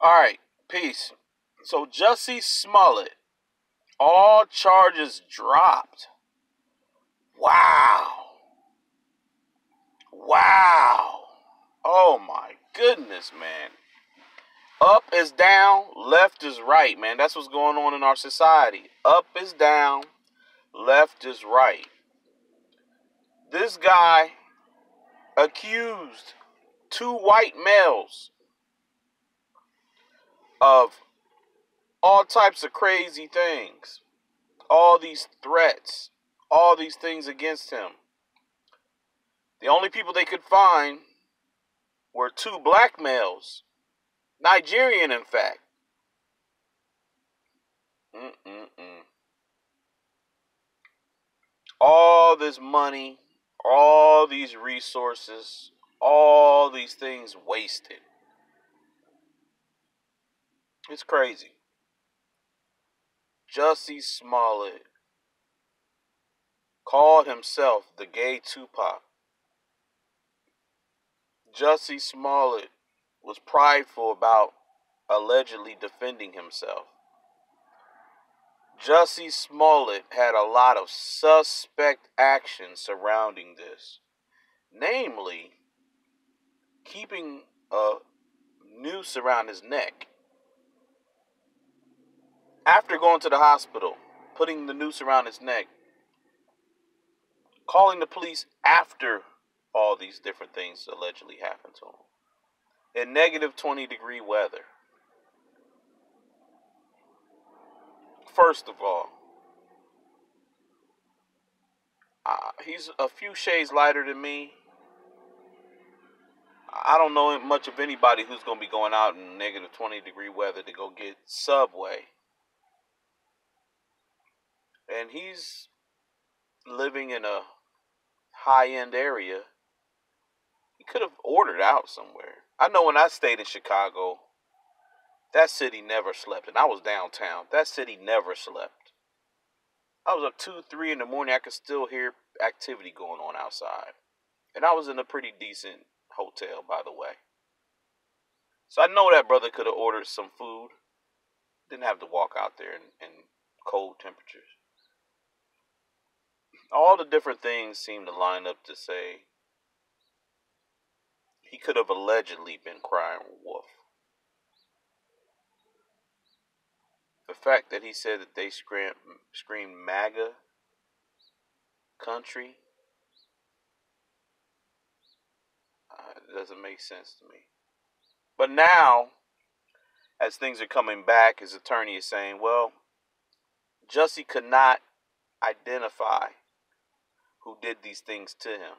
All right, peace. So Jussie Smollett, all charges dropped. Wow. Wow. Oh my goodness, man. Up is down, left is right, man. That's what's going on in our society. Up is down, left is right. This guy accused two white males of all types of crazy things, all these threats, all these things against him. The only people they could find were two black males, Nigerian, in fact. Mm-mm-mm. All this money, all these resources, all these things wasted. It's crazy. Jussie Smollett called himself the gay Tupac. Jussie Smollett was prideful about allegedly defending himself. Jussie Smollett had a lot of suspect actions surrounding this, namely keeping a noose around his neck. After going to the hospital, putting the noose around his neck, calling the police after all these different things allegedly happened to him in negative 20-degree weather. First of all, he's a few shades lighter than me. I don't know much of anybody who's going to be going out in negative 20-degree weather to go get Subway. And he's living in a high-end area. He could have ordered out somewhere. I know when I stayed in Chicago, that city never slept. And I was downtown. That city never slept. I was up 2, 3 in the morning. I could still hear activity going on outside. And I was in a pretty decent hotel, by the way. So I know that brother could have ordered some food. Didn't have to walk out there in cold temperatures. All the different things seem to line up to say he could have allegedly been crying wolf. The fact that he said that they screamed MAGA country doesn't make sense to me. But now, as things are coming back, his attorney is saying, well, Jussie could not identify who did these things to him.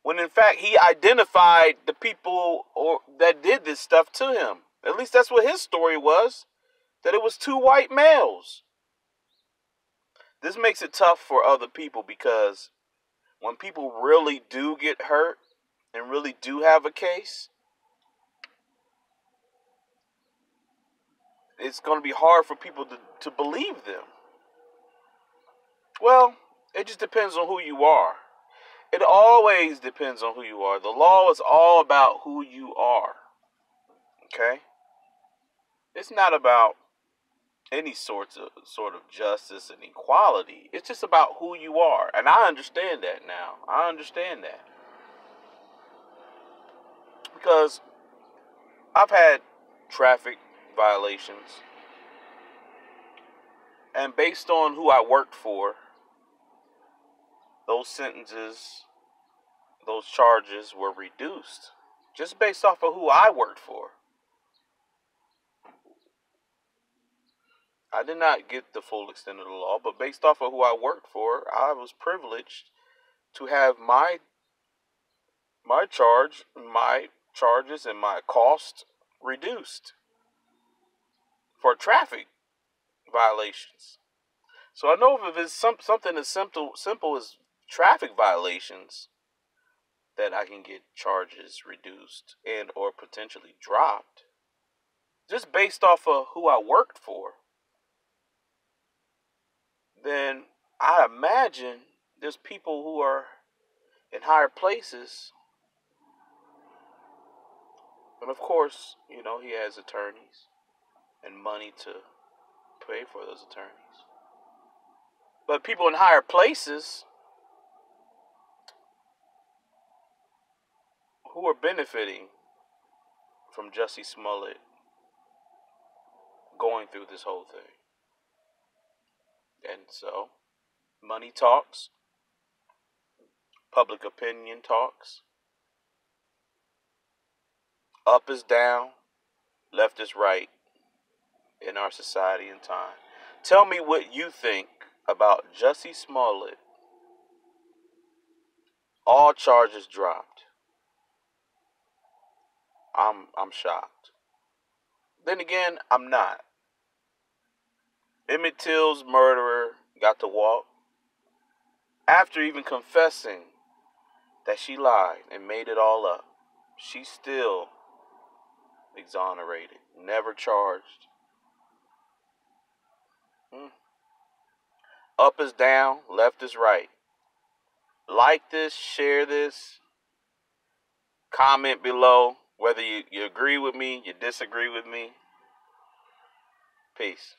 When in fact he identified the people that did this stuff to him. At least that's what his story was, that it was two white males. This makes it tough for other people because when people really do get hurt and really do have a case, it's going to be hard for people to believe them. Well, it just depends on who you are. It always depends on who you are. The law is all about who you are. Okay? It's not about any sort of justice and equality. It's just about who you are. And I understand that now. I understand that. Because I've had traffic violations. And based on who I worked for, those sentences, those charges were reduced. Just based off of who I worked for. I did not get the full extent of the law, but based off of who I worked for, I was privileged to have my charges and my costs reduced for traffic violations. So I know if it's something as simple as traffic violations, that I can get charges reduced and or potentially dropped just based off of who I worked for. Then I imagine there's people who are in higher places And of course, he has attorneys and money to pay for those attorneys. But people in higher places who are benefiting from Jussie Smollett going through this whole thing. And so, money talks, public opinion talks, up is down, left is right in our society and time. Tell me what you think about Jussie Smollett. All charges dropped. I'm shocked. Then again, I'm not. Emmett Till's murderer got to walk after even confessing that she lied and made it all up. She's still exonerated, never charged. Up is down, left is right. Like this, share this, comment below whether you agree with me, you disagree with me. Peace.